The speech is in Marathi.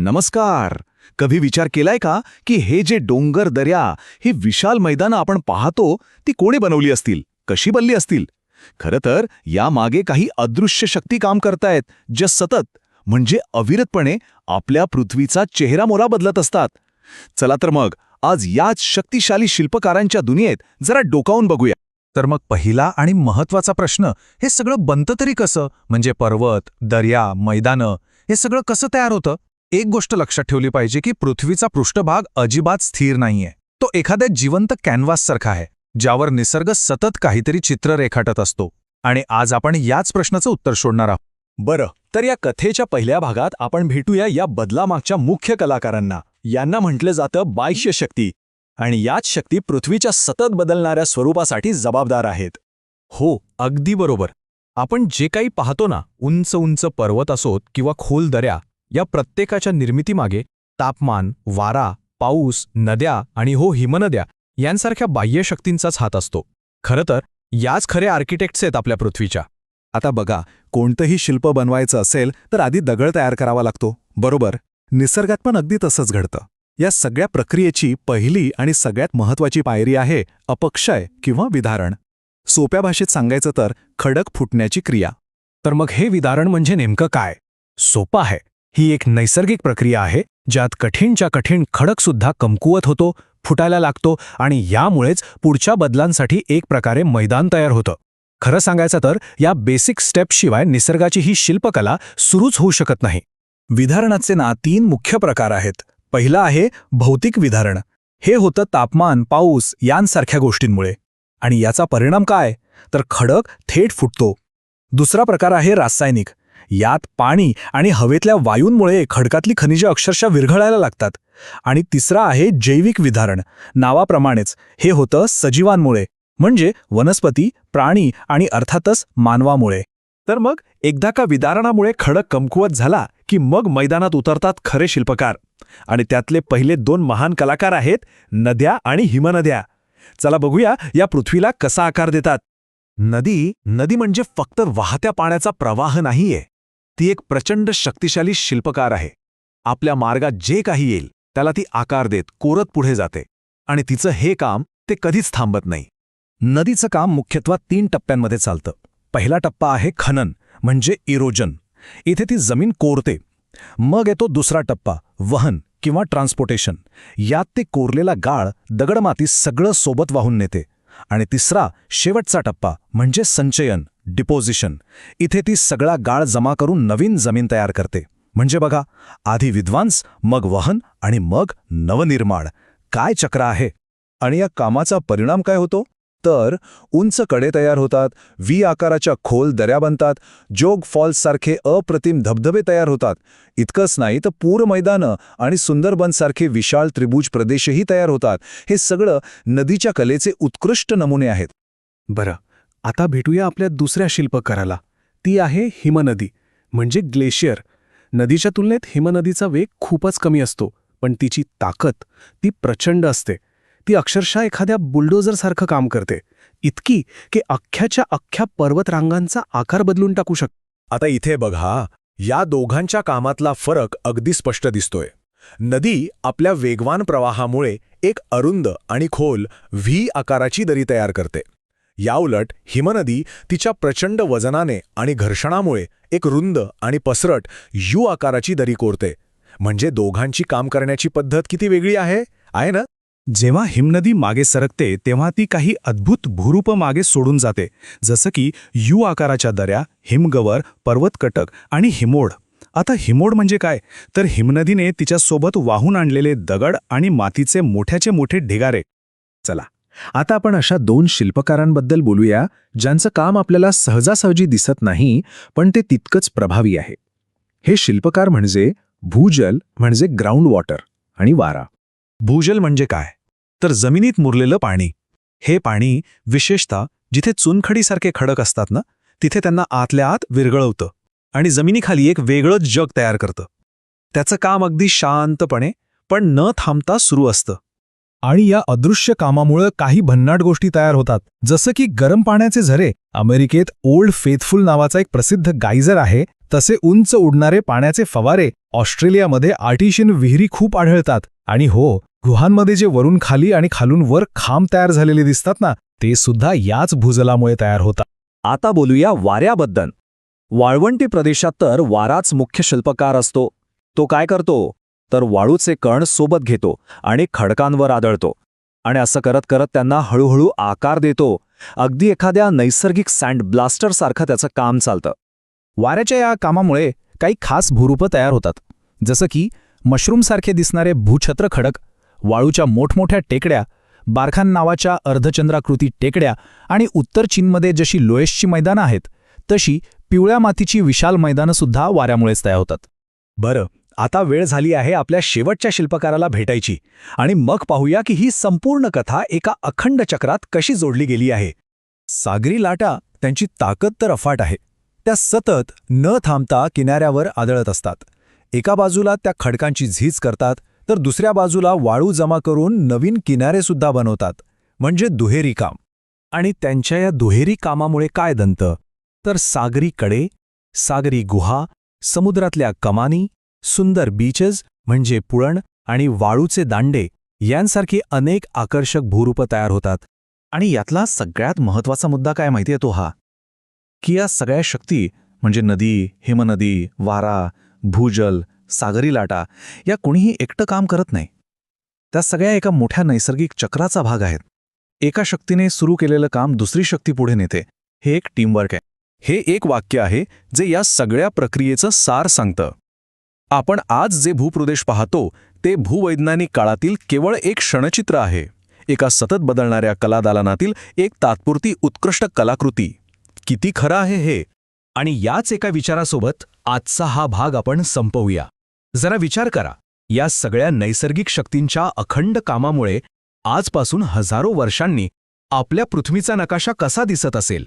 नमस्कार. कधी विचार केलाय का की हे जे डोंगर दऱ्या, ही विशाल मैदानं आपण पाहतो ती कोणी बनवली असतील, कशी बनली असतील? खरं तर यामागे काही अदृश्य शक्ती काम करतायत, ज्या सतत म्हणजे अविरतपणे आपल्या पृथ्वीचा चेहरामोहरा बदलत असतात. चला तर मग आज याच शक्तिशाली शिल्पकारांच्या दुनियेत जरा डोकावून बघूया. तर मग पहिला आणि महत्वाचा प्रश्न, हे सगळं बनतं तरी कसं? म्हणजे पर्वत, दर्या, मैदानं हे सगळं कसं तयार होतं? एक गोष्ट लक्षात ठेवली पाहिजे की पृथ्वीचा पृष्ठभाग अजिबात स्थिर नाहीये. तो एखाद्या जिवंत कॅनव्हाससारखा आहे, ज्यावर निसर्ग सतत काहीतरी चित्र रेखाटत असतो. आणि आज आपण याच प्रश्नाचं उत्तर शोधणार आहोत. बरं, तर या कथेच्या पहिल्या भागात आपण भेटूया या बदलामागच्या मुख्य कलाकारांना. यांना म्हटलं जातं बाह्य शक्ती, आणि याच शक्ती पृथ्वीच्या सतत बदलणाऱ्या स्वरूपासाठी जबाबदार आहेत. हो, अगदी बरोबर. आपण जे काही पाहतो ना, उंच उंच पर्वत असोत किंवा खोल दऱ्या, या प्रत्येकाच्या निर्मितीमागे तापमान, वारा, पाऊस, नद्या आणि हिमनद्या यांसारख्या बाह्य शक्तींचाच हात असतो. खरं तर याच खरे आर्किटेक्ट्स आहेत आपल्या पृथ्वीच्या. आता बघा, कोणतंही शिल्प बनवायचं असेल तर आधी दगड तयार करावा लागतो, बरोबर? निसर्गात पण अगदी तसंच घडतं. या सगळ्या प्रक्रियेची पहिली आणि सगळ्यात महत्त्वाची पायरी आहे अपक्षय किंवा विदारण. सोप्या भाषेत सांगायचं तर खडक फुटण्याची क्रिया. तर मग हे विदारण म्हणजे नेमकं काय? सोपं आहे. ही एक नैसर्गिक प्रक्रिया आहे, ज्यात कठीणच्या कठीण खडकसुद्धा कमकुवत होतो, फुटायला लागतो, आणि यामुळेच पुढच्या बदलांसाठी एक प्रकारे मैदान तयार होतं. खरं सांगायचं तर या बेसिक स्टेप्सशिवाय निसर्गाची ही शिल्पकला सुरूच होऊ शकत नाही. विदारणाचे 3 मुख्य प्रकार आहेत. पहिला आहे भौतिक विदारण. हे होतं तापमान, पाऊस यांसारख्या गोष्टींमुळे. आणि याचा परिणाम काय? तर खडक थेट फुटतो. दुसरा प्रकार आहे रासायनिक. यात पाणी आणि हवेतल्या वायूंमुळे खडकातली खनिजे अक्षरशः विरघळायला लागतात. आणि तिसरा आहे जैविक विदारण. नावाप्रमाणेच हे होतं सजीवांमुळे, म्हणजे वनस्पती, प्राणी आणि अर्थातच मानवामुळे. तर मग एकदा का विदारणामुळे खडक कमकुवत झाला की मग मैदानात उतरतात खरे शिल्पकार. आणि त्यातले पहिले 2 महान कलाकार आहेत नद्या आणि हिमनद्या. चला बघूया या पृथ्वीला कसा आकार देतात. नदी म्हणजे फक्त वाहत्या पाण्याचा प्रवाह नाहीये. ती एक प्रचंड शक्तिशाली शिल्पकार आहे. आपल्या मार्गात जे काही येईल त्याला ती आकार देत कोरत पुढे जाते. आणि तिचं हे काम ते कधीच थांबत नाही. नदीचं काम मुख्यत्वे 3 टप्प्यांमध्ये चालतं. पहिला टप्पा आहे खनन, म्हणजे इरोजन. इथे ती जमीन कोरते. मग येतो दुसरा टप्पा, वहन किंवा ट्रान्सपोर्टेशन. यात ते कोरलेला गाळ, दगडमाती सगळं सोबत वाहून नेते. आणि तिसरा, शेवटचा टप्पा म्हणजे संचयन, डिपोजिशन. इथे ती सगळा गाळ जमा करून नवीन जमीन तयार करते. म्हणजे बघा, आधी विध्वंस, मग वहन आणि मग नवनिर्माण. काय चक्र आहे! आणि या कामाचा परिणाम काय होतो? तर उंच कडे तयार होतात, व्ही आकाराच्या खोल दऱ्या बनतात, जोग फॉल्ससारखे अप्रतिम धबधबे तयार होतात. इतकंच नाही तर पूर मैदानं आणि सुंदरबनसारखे विशाल त्रिभुज प्रदेशही तयार होतात. हे सगळं नदीच्या कलेचे उत्कृष्ट नमुने आहेत. बरं, आता भेटूया आपल्या दुसऱ्या शिल्पकाराला. ती आहे हिमनदी, म्हणजे ग्लेशियर. नदीच्या तुलनेत हिमनदीचा वेग खूपच कमी असतो, पण तिची ताकद ती प्रचंड असते. ती अक्षरशः एखाद्या बुलडोझरसारखं काम करते, इतकी की अख्ख्याच्या अख्ख्या पर्वतरांगांचा आकार बदलून टाकू शकते. आता इथे बघा, या दोघांच्या कामातला फरक अगदी स्पष्ट दिसतोय. नदी आपल्या वेगवान प्रवाहामुळे एक अरुंद आणि खोल व्ही आकाराची दरी तयार करते. याउलट हिमनदी तिच्या प्रचंड वजनाने आणि घर्षणामुळे एक रुंद आणि पसरट यू आकाराची दरी कोरते. म्हणजे दोघांची काम करण्याची पद्धत किती वेगळी आहे ना? जेव्हा हिमनदी मागे सरकते तेव्हा ती काही अद्भुत भूरूप मागे सोडून जाते, जसं की यू आकाराच्या दऱ्या, हिमगवर, पर्वतकटक आणि हिमोड. आता हिमोड म्हणजे काय? तर हिमनदीने तिच्यासोबत वाहून आणलेले दगड आणि मातीचे मोठ्याचे मोठे ढिगारे. चला, आता आपण अशा 2 शिल्पकारांबद्दल बोलूया, ज्यांचं काम आपल्याला सहजासहजी दिसत नाही, पण ते तितकंच प्रभावी आहे. हे शिल्पकार म्हणजे भूजल, म्हणजे ग्राउंड वॉटर, आणि वारा. भूजल म्हणजे काय? तर जमिनीत मुरलेलं पाणी. हे पाणी विशेषतः जिथे चुनखडीसारखे खडक असतात ना, तिथे त्यांना आतल्या आत विरघळवतं आणि जमिनीखाली एक वेगळंच जग तयार करतं. त्याचं काम अगदी शांतपणे पण न थांबता सुरू असतं. आणि या अदृश्य कामामुळे काही भन्नाट गोष्टी तयार होतात, जसं की गरम पाण्याचे झरे. अमेरिकेत ओल्ड फेथफुल नावाचा एक प्रसिद्ध गायझर आहे. तसे उंच उडणारे पाण्याचे फवारे ऑस्ट्रेलियामध्ये आर्टिशियन विहिरी खूप आढळतात. आणि हो, गुहांमध्ये जे वरून खाली आणि खालून वर खांब तयार झालेले दिसतात ना, ते सुद्धा याच भूजलामुळे तयार होतात. आता बोलूया वाऱ्याबद्दल. वाळवंटी प्रदेशात तर वाराच मुख्य शिल्पकार असतो. तो काय करतो तर वाळूचे कण सोबत घेतो आणि खडकांवर आदळतो आणि असं करत करत त्यांना हळूहळू आकार देतो. अगदी एखाद्या नैसर्गिक सँड ब्लास्टरसारखं त्याचं काम चालतं. वाऱ्याच्या या कामामुळे काही खास भूरूपं तयार होतात, जसं की मशरूमसारखे दिसणारे भूछत्र खडक, वाळूच्या मोठमोठ्या टेकड्या, बारखान नावाच्या अर्धचंद्राकृती टेकड्या आणि उत्तर चीनमध्ये जशी लोएसची मैदानं आहेत तशी पिवळ्या मातीची विशाल मैदानंसुद्धा वाऱ्यामुळेच तयार होतात. बरं, आता वेळ झाली आहे आपल्या शेवटच्या शिल्पकाराला भेटायची आणि मग पाहूया की ही संपूर्ण कथा एका अखंड चक्रात कशी जोडली गेली आहे. सागरी लाटा, त्यांची ताकद तर अफाट आहे. त्या सतत न थांबता किनाऱ्यावर आदळत असतात. एका बाजूला त्या खडकांची झीज करतात तर दुसऱ्या बाजूला वाळू जमा करून नवीन किनारेसुद्धा बनवतात, म्हणजे दुहेरी काम. आणि त्यांच्या या दुहेरी कामामुळे काय बनतं तर सागरी कडे, सागरी गुहा, समुद्रातल्या कमानी, सुंदर बीचेस म्हणजे पुळण आणि वाळूचे दांडे यांसारखी अनेक आकर्षक भूरूपं तयार होतात. आणि यातला सगळ्यात महत्त्वाचा मुद्दा काय माहिती आहे तो हा, की या सगळ्या शक्ती म्हणजे नदी, हिमनदी, वारा, भूजल, सागरी लाटा या कोणीही एकटं काम करत नाही. त्या सगळ्या एका मोठ्या नैसर्गिक चक्राचा भाग आहेत. एका शक्तीने सुरू केलेलं काम दुसरी शक्ती पुढे नेते. हे एक टीमवर्क आहे. हे एक वाक्य आहे जे या सगळ्या प्रक्रियेचं सार सांगतं. आपण आज जे भूप्रदेश पाहतो ते भूवैज्ञानिक काळातील केवळ एक क्षणचित्र आहे, एका सतत बदलणाऱ्या कलादालनातील एक तात्पुरती उत्कृष्ट कलाकृती. किती खरं आहे हे? आणि याच एका विचारासोबत आजचा हा भाग आपण संपवूया. जरा विचार करा, या सगळ्या नैसर्गिक शक्तींच्या अखंड कामामुळे आजपासून हजारो वर्षांनी आपल्या पृथ्वीचा नकाशा कसा दिसत असेल.